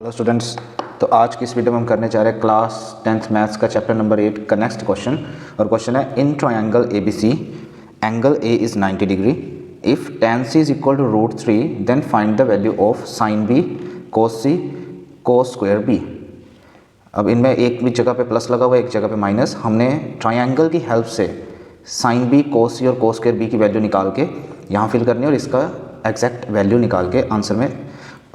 Hello students, तो आज की इस वीडियो में हम करने जा रहे हैं क्लास 10th मैथ्स का चैप्टर नंबर 8 का नेक्स्ट क्वेश्चन। और क्वेश्चन है in triangle ABC angle A is 90 degree. If tan C is equal to √3 then find the value of sin B cos C cos square B। अब इनमें एक भी जगह पे प्लस लगा हुआ है, एक जगह पे माइनस। हमने ट्रायंगल की हेल्प से sin B cos C और cos स्क्वायर B की वैल्यू निकाल के यहाँ फिल करनी है और इसका एग्जैक्ट वैल्यू निकाल के आंसर में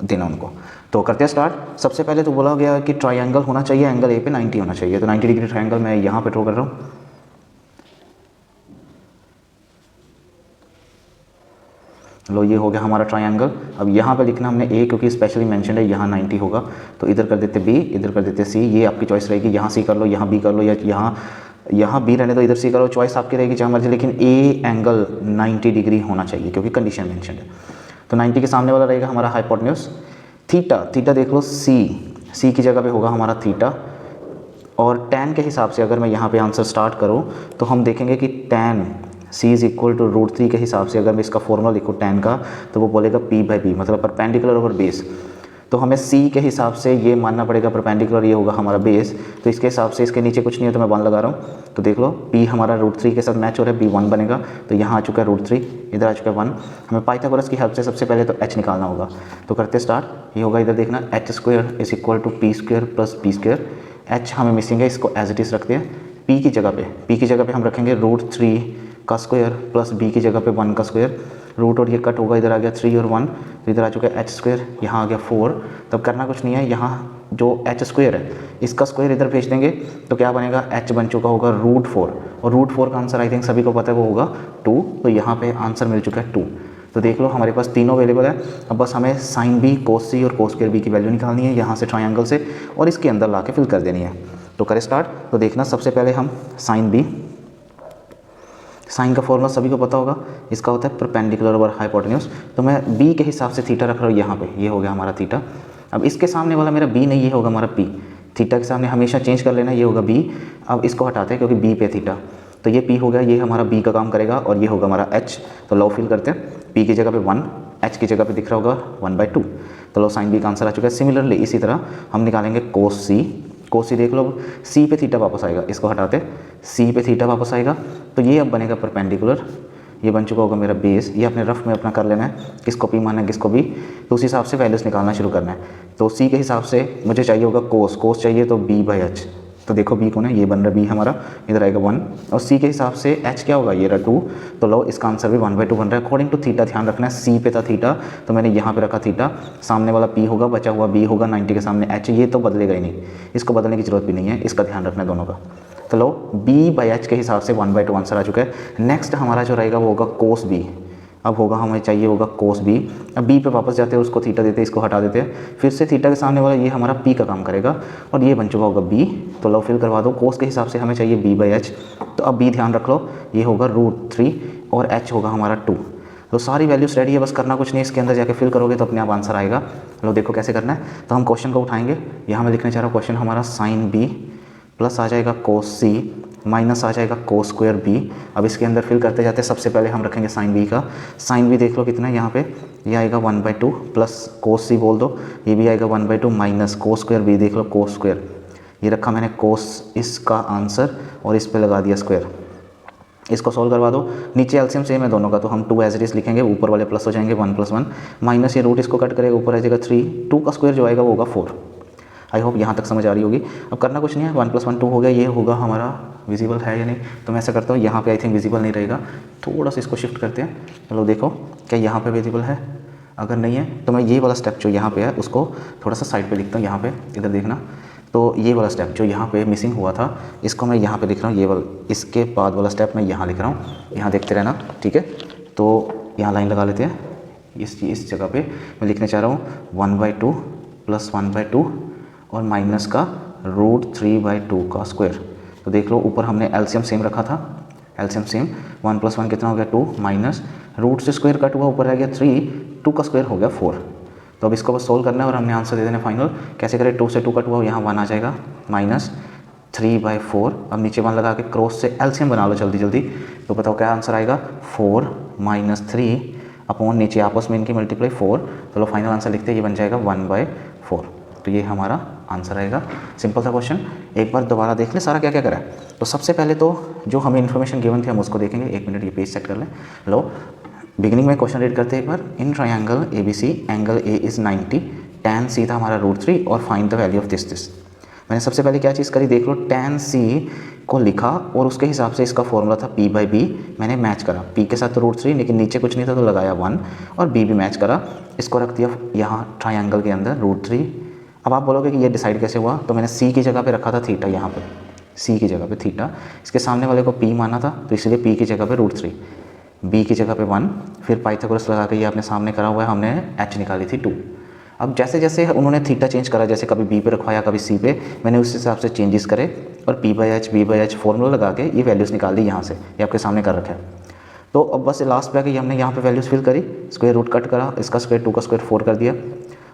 देना उनको। तो करते हैं स्टार्ट। सबसे पहले तो बोला गया कि ट्रायंगल होना चाहिए, एंगल ए पे 90 होना चाहिए। तो 90 डिग्री ट्रायंगल मैं यहाँ पे ड्रॉ कर रहा हूँ। लो, ये हो गया हमारा ट्रायंगल। अब यहाँ पे लिखना हमने ए, क्योंकि स्पेशली मेंशन है यहाँ 90 होगा। तो इधर कर देते बी, इधर कर देते सी। ये आपकी चॉइस रहेगी, यहाँ सी कर लो, यहाँ बी कर लो, या यहाँ बी रहने दो, इधर सी करो। चॉइस आपकी रहेगी जहाँ मर्जी, लेकिन ए एंगल 90 डिग्री होना चाहिए क्योंकि कंडीशन मेंशन है। तो 90 के सामने वाला रहेगा हमारा हाइपोटेन्यूज। थीटा देख लो, सी की जगह पे होगा हमारा थीटा। और tan के हिसाब से अगर मैं यहाँ पे आंसर स्टार्ट करूँ तो हम देखेंगे कि tan C is equal to √3 के हिसाब से अगर मैं इसका फॉर्मूला लिखूँ tan का, तो वो बोलेगा P/B, मतलब परपेंडिकुलर ओवर बेस। तो हमें C के हिसाब से ये मानना पड़ेगा परपेंडिकुलर, ये होगा हमारा बेस। तो इसके हिसाब से इसके नीचे कुछ नहीं है तो मैं 1 लगा रहा हूँ। तो देख लो P हमारा √3 के साथ मैच हो रहा है, B 1 बनेगा। तो यहाँ आ चुका है √3, इधर आ चुका है 1। हमें पाइथागोरस की हेल्प से सबसे पहले तो h निकालना होगा। तो करते स्टार्ट। ये होगा, इधर देखना, h² is equal to P² plus B²। h हमें मिसिंग है, इसको एज इट इज़ रखते हैं। P की जगह पे हम रखेंगे √3 का स्क्वायर प्लस B की जगह पे 1 का स्क्वायर। रूट और ये कट होगा, इधर आ गया 3 और 1, तो इधर आ चुका है h², यहाँ आ गया 4। तब करना कुछ नहीं है, यहाँ जो h² है इसका स्क्वायर इधर भेज देंगे तो क्या बनेगा, h बन चुका होगा √4। और √4 का आंसर आई थिंक सभी को पता है, वो होगा 2। तो यहाँ पे आंसर मिल चुका है 2। तो देख लो हमारे पास तीनों अवेलेबल है। अब बस हमें sin B cos C और cos स्क्वायर B की वैल्यू निकालनी है यहाँ से ट्रायंगल से, और इसके अंदर ला के फिल कर देनी है। तो करें स्टार्ट। तो देखना, सबसे पहले हम साइन का फॉर्मूला सभी को पता होगा, इसका होता है परपेंडिकुलर ओवर हाइपोटेन्यूज। तो मैं b के हिसाब से थीटा रख रहा हूँ यहाँ पे, ये हो गया हमारा थीटा। अब इसके सामने वाला मेरा b नहीं, ये होगा हमारा p। थीटा के सामने हमेशा चेंज कर लेना, ये होगा b। अब इसको हटाते हैं क्योंकि b पे थीटा, तो ये p हो गया, ये हमारा b का काम करेगा, और ये होगा हमारा h। तो लो फिल करते हैं। p की जगह पे 1, h की जगह पे दिख रहा होगा 1/2। तो लो साइन b का आंसर आ चुका है। सिमिलरली इसी तरह हम निकालेंगे कोस C देख लो, C पे थीटा वापस आएगा, इसको हटाते, C पे थीटा वापस आएगा। तो ये अब बनेगा परपेंडिकुलर, ये बन चुका होगा मेरा बेस। ये अपने रफ में अपना कर लेना है, किसको P मानना है किसको B, तो उस हिसाब से वैल्यूज निकालना शुरू करना है। तो C के हिसाब से मुझे चाहिए होगा कोस चाहिए, तो B/H। तो देखो B कौन है, ये बन रहा B हमारा, इधर आएगा 1। और C के हिसाब से H क्या होगा, ये रहा 2। तो लो इसका आंसर भी 1/2 बन रहा है अकॉर्डिंग टू थीटा। ध्यान रखना है C पे था थीटा, तो मैंने यहाँ पे रखा थीटा। सामने वाला P होगा, बचा हुआ B होगा, 90 के सामने H, ये तो बदलेगा ही नहीं, इसको बदलने की जरूरत भी नहीं है, इसका ध्यान रखना है दोनों का। तो लो B/H के हिसाब से 1/2 आंसर आ चुका है। नेक्स्ट हमारा जो रहेगा वो होगा कोस B। अब होगा, हमें चाहिए होगा कोस B। अब B पे वापस जाते हैं, उसको थीटा देते हैं, इसको हटा देते हैं, फिर से थीटा के सामने वाला ये हमारा P का काम करेगा, और ये बन चुका होगा B। तो लो फिल करवा दो। कोस के हिसाब से हमें चाहिए B/H। तो अब B ध्यान रख लो, ये होगा √3 और H होगा हमारा 2। तो सारी वैल्यूज रेडी है, बस करना कुछ नहीं, इसके अंदर जाके फिल करोगे तो अपने आप आंसर आएगा। लो देखो कैसे करना है। तो हम क्वेश्चन को उठाएंगे, यहाँ मैं लिखने चाह रहा हूँ क्वेश्चन हमारा sin B प्लस आ जाएगा कोस C माइनस आ जाएगा कोस स्क्वायर B। अब इसके अंदर फिल करते जाते हैं। सबसे पहले हम रखेंगे साइन B का। साइन B देख लो कितना है यहाँ पे, ये आएगा 1/2 प्लस कोस C बोल दो, ये भी आएगा 1/2 माइनस कोस स्क्वायर B। देख लो कोस स्क्वायर, ये रखा मैंने कोस इसका आंसर, और इस पर लगा दिया स्क्वायर। इसको सॉल्व करवा दो। नीचे एलसीएम सेम है दोनों का, तो हम 2 एज इट इज लिखेंगे, ऊपर वाले प्लस हो जाएंगे 1 + 1 माइनस ये रूट इसको कट करेगा, ऊपर आ जाएगा 3। 2 का स्क्वायर जो आएगा वो होगा 4। आई होप यहाँ तक समझ आ रही होगी। अब करना कुछ नहीं है, 1 + 1 2 हो गया। ये होगा हमारा विजिबल है या नहीं, तो मैं ऐसा करता हूँ, यहाँ पे आई थिंक विजिबल नहीं रहेगा, थोड़ा सा इसको शिफ्ट करते हैं। चलो देखो क्या यहाँ पे विजिबल है, अगर नहीं है तो मैं ये वाला स्टेप जो यहाँ पे है उसको थोड़ा सा साइड पे लिखता हूँ। यहाँ पे इधर देखना, तो ये वाला स्टेप जो यहाँ पे मिसिंग हुआ था, इसको मैं यहाँ पे लिख रहा हूँ, ये वाला, इसके बाद वाला स्टेप मैं यहाँ लिख रहा हूँ, यहाँ देखते रहना, ठीक है। तो यहाँ लाइन लगा लेते हैं, इस जगह पे मैं लिखने चाह रहा हूँ 1/2 प्लस 1/2 और माइनस का √3/2 का स्क्वायर। तो देख लो ऊपर हमने एलसीएम सेम रखा था, एलसीएम सेम, 1 + 1 कितना हो गया 2, माइनस रूट से स्क्वायर कट हुआ, ऊपर रह गया 3, 2 का स्क्वायर हो गया 4। तो अब इसको बस सोल्व करना है और हमने आंसर दे देना फाइनल। कैसे करें, 2 से 2 कट हुआ, यहाँ 1 आ जाएगा, माइनस 3/4। अब नीचे 1 लगा के क्रॉस से एलसीएम बना लो जल्दी जल्दी। तो बताओ क्या आंसर आएगा, 4 - 3 अपॉन नीचे आपस में इनकी मल्टीप्लाई 4। चलो फाइनल आंसर लिखते हैं, ये बन जाएगा 1/4। तो ये हमारा आंसर आएगा। सिंपल सा क्वेश्चन, एक बार दोबारा देख ले सारा क्या क्या करा है। तो सबसे पहले तो जो हमें इन्फॉर्मेशन गिवन थी हम उसको देखेंगे। 1 मिनट ये पेज सेट कर लें। लो बिगिनिंग में क्वेश्चन रीड करते हैं एक बार। In triangle ABC angle A is 90, tan C था हमारा √3 और find the value of this. मैंने सबसे पहले क्या चीज़ करी, देख लो tan C को लिखा और उसके हिसाब से इसका फॉर्मूला था P/B, मैंने मैच करा। P के साथ तो √3 लेकिन नीचे कुछ नहीं था तो लगाया 1 और B भी मैच करा, इसको रख दिया यहाँ ट्रायंगल के अंदर √3। अब आप बोलोगे कि ये डिसाइड कैसे हुआ, तो मैंने C की जगह पे रखा था थीटा, यहाँ पे C की जगह पे थीटा, इसके सामने वाले को P माना था तो इसलिए P की जगह पे √3, B की जगह पे 1, फिर पाइथागोरस लगा के ये आपने सामने करा हुआ है, हमने H निकाली थी 2। अब जैसे जैसे उन्होंने थीटा चेंज करा, जैसे कभी B पे रखवाया कभी C पे, मैंने उस हिसाब से चेंजेस करे और P/H फॉर्मूला लगा के ये वैल्यूज़ निकाल दी यहाँ से, ये आपके सामने कर रखा है। तो अब बस लास्ट पे आके हमने यहाँ पे वैल्यूज़ फिल करी, स्क्वायर रूट कट करा, इसका स्क्वायर 2 का स्क्वायर 4 कर दिया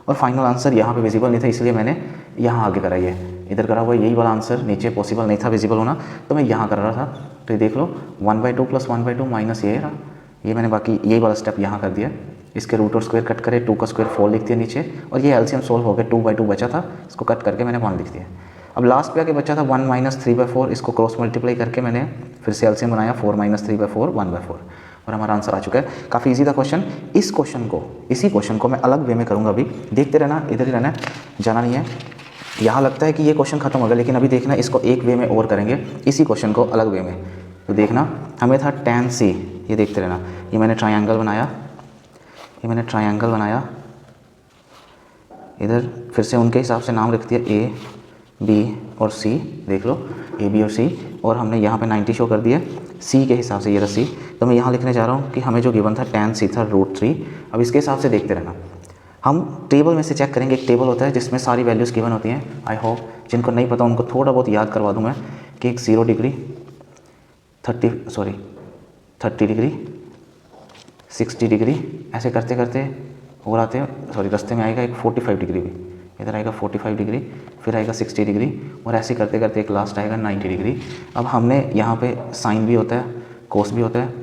और फाइनल आंसर यहाँ पे विजिबल नहीं था इसलिए मैंने यहाँ आगे करा। ये इधर करा हुआ यही वाला आंसर, नीचे पॉसिबल नहीं था विजिबल होना तो मैं यहाँ कर रहा था। तो ये देख लो 1/2 + 1/2 माइनस ये रहा, ये मैंने बाकी यही वाला स्टेप यहाँ कर दिया। इसके रूट और स्क्वायर कट करे, 2 का स्क्वायर 4 लिख दिया नीचे और ये एलसीएम सोल्व हो गया, 2/2 बचा था, इसको कट करके मैंने 1 लिख दिया। अब लास्ट पे आके बचा था 1 - 3/4, इसको क्रॉस मल्टीप्लाई करके मैंने फिर से एलसीएम बनाया, 4 - 3/4 1/4 और हमारा आंसर आ चुका है। काफ़ी इजी था क्वेश्चन। इसी क्वेश्चन को मैं अलग वे में करूँगा, अभी देखते रहना, इधर ही रहना, जाना नहीं है। यहाँ लगता है कि ये क्वेश्चन खत्म हो गया लेकिन अभी देखना इसको एक वे में और करेंगे, इसी क्वेश्चन को अलग वे में। तो देखना हमें था tan C, ये देखते रहना, ये मैंने ट्रायंगल बनाया, इधर फिर से उनके हिसाब से नाम रख दिया A, B और C, देख लो A, B और C, और हमने यहाँ पे 90 शो कर दिया C के हिसाब से, ये रहा C। तो मैं यहाँ लिखने जा रहा हूँ कि हमें जो गिवन था tan C था √3। अब इसके हिसाब से देखते रहना, हम टेबल में से चेक करेंगे। एक टेबल होता है जिसमें सारी वैल्यूज़ गिवन होती हैं। आई होप जिनको नहीं पता उनको थोड़ा बहुत याद करवा दूँ मैं कि एक 0 डिग्री 30 डिग्री 60 डिग्री ऐसे करते करते और आते हैं, रास्ते में आएगा एक 45 डिग्री भी, इधर आएगा 45 डिग्री, फिर आएगा 60 डिग्री और ऐसे करते करते एक लास्ट आएगा 90 डिग्री। अब हमने यहाँ पे साइन भी होता है, कोस भी होता है,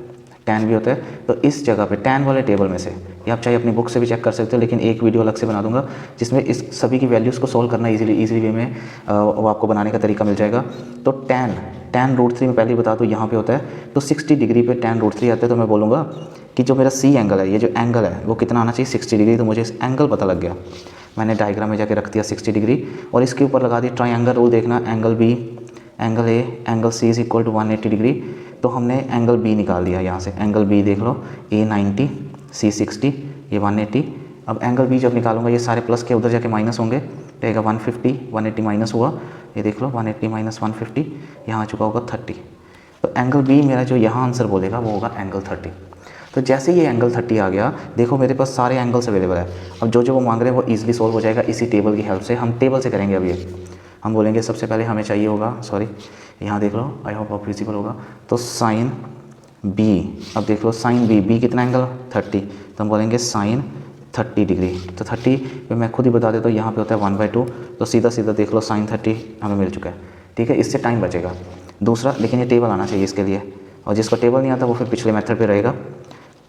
टैन भी होता है, तो इस जगह पे टैन वाले टेबल में से, ये आप चाहे अपनी बुक से भी चेक कर सकते हो लेकिन एक वीडियो अलग से बना दूंगा जिसमें इस सभी की वैल्यूज़ को सॉल्व करना इजीली वे में वो आपको बनाने का तरीका मिल जाएगा। तो टैन √3 में पहले ही बता दूँ यहाँ पे होता है, तो 60 डिग्री पे टैन √3 आता है। तो मैं बोलूँगा कि जो मेरा C एंगल है, ये जो एंगल है वो कितना आना चाहिए 60 डिग्री। तो मुझे इस एंगल पता लग गया, मैंने डायग्राम में जाके रख दिया 60 डिग्री और इसके ऊपर लगा दी ट्रायंगल रूल। देखना angle B, angle A, angle C is equal to 180 degree. तो हमने एंगल B निकाल दिया यहाँ से, एंगल B देख लो, A 90, C 60, ये 180। अब एंगल B जब निकालूंगा ये सारे प्लस के उधर जाके माइनस होंगे, रहेगा 150, 180 माइनस हुआ, ये देख लो 180 - 150, यहाँ आ चुका होगा 30। तो एंगल B मेरा जो यहाँ आंसर बोलेगा वो होगा एंगल 30। तो जैसे ये एंगल 30 आ गया, देखो मेरे पास सारे एंगल्स अवेलेबल है। अब जो वो मांग रहे हैं वो ईजिली सॉल्व हो जाएगा इसी टेबल की हेल्प से। हम टेबल से करेंगे। अब ये हम बोलेंगे सबसे पहले हमें चाहिए होगा, यहाँ देख लो, आई होप आप विजिबल होगा, तो साइन B। अब देख लो साइन B कितना एंगल 30, तो हम बोलेंगे साइन 30 डिग्री। तो 30 पे मैं खुद ही बता देता हूँ, यहाँ पे होता है 1/2, तो सीधा देख लो साइन 30 हमें मिल चुका है। ठीक है, इससे टाइम बचेगा। दूसरा, लेकिन ये टेबल आना चाहिए इसके लिए, और जिसको टेबल नहीं आता वो फिर पिछले मेथड पे रहेगा।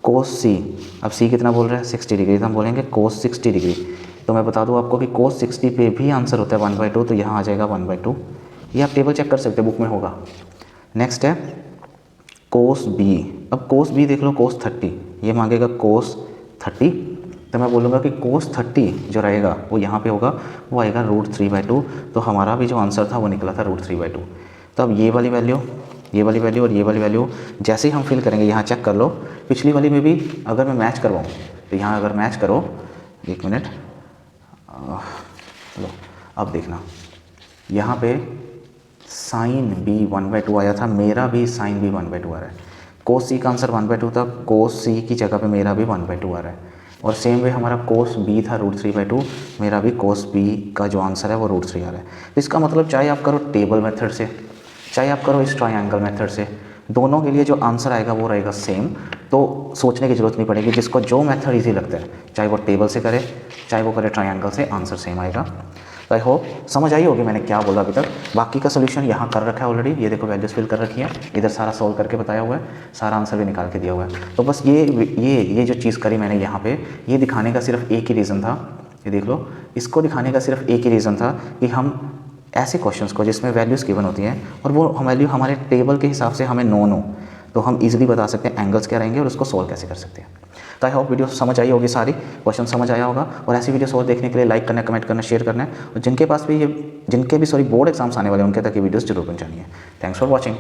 कोस C, अब C कितना बोल रहा है 60 डिग्री, तो हम बोलेंगे कोस 60 डिग्री। तो मैं बता दूँ आपको कि कोस 60 पे भी आंसर होता है 1/2, तो यहाँ आ जाएगा 1/2। ये आप टेबल चेक कर सकते हैं, बुक में होगा। नेक्स्ट है कोस B। अब कोस B देख लो, कोस 30, ये मांगेगा कोस 30, तो मैं बोलूँगा कि कोस 30 जो रहेगा वो यहाँ पे होगा, वो आएगा √3/2। तो हमारा भी जो आंसर था वो निकला था √3/2। तो अब ये वाली वैल्यू और ये वाली वैल्यू जैसे ही हम फिल करेंगे, यहाँ चेक कर लो, पिछली वाली में भी अगर मैं मैच करवाऊँ तो यहाँ अगर मैच करो, 1 मिनट, लो अब देखना, यहाँ पे साइन B 1/2 आया था, मेरा भी साइन B 1/2 आ रहा है। कोस C का आंसर 1/2 था, कोस C की जगह पे मेरा भी 1/2 आ रहा है। और सेम वे हमारा कोस B था √3/2, मेरा भी कोस B का जो आंसर है वो √3 आ रहा है। तो इसका मतलब चाहे आप करो टेबल मेथड से, चाहे आप करो इस ट्रायंगल मेथड से, दोनों के लिए जो आंसर आएगा वो रहेगा सेम। तो सोचने की ज़रूरत नहीं पड़ेगी, जिसको जो मेथड इजी लगता है, चाहे वो टेबल से करे चाहे वो करे ट्रायंगल से, आंसर सेम आएगा। तो आई होप समझ आई होगी मैंने क्या बोला अभी तक। बाकी का सोल्यूशन यहाँ कर रखा है ऑलरेडी, ये देखो वैल्यूज़ फिल कर रखी है, इधर सारा सॉल्व करके बताया हुआ है, सारा आंसर भी निकाल के दिया हुआ है। तो बस ये जो चीज़ करी मैंने यहाँ पे, ये दिखाने का सिर्फ एक ही रीज़न था ये देख लो, इसको दिखाने का सिर्फ एक ही रीज़न था कि हम ऐसे क्वेश्चंस को जिसमें वैल्यूज़ गिवन होती हैं और वो वैल्यू हमारे टेबल के हिसाब से हमें नोन हो, तो हम इजीली बता सकते हैं एंगल्स क्या रहेंगे और उसको सॉल्व कैसे कर सकते हैं। तो आई होप वीडियो समझ आई होगी, सारी क्वेश्चन समझ आया होगा। और ऐसी वीडियोस और देखने के लिए लाइक करना, कमेंट करना, शेयर करना है, और जिनके भी बोर्ड एग्जाम्स आने वाले हैं उनके तक ये वीडियोस जरूर पहुंचानी है। Thanks for watching.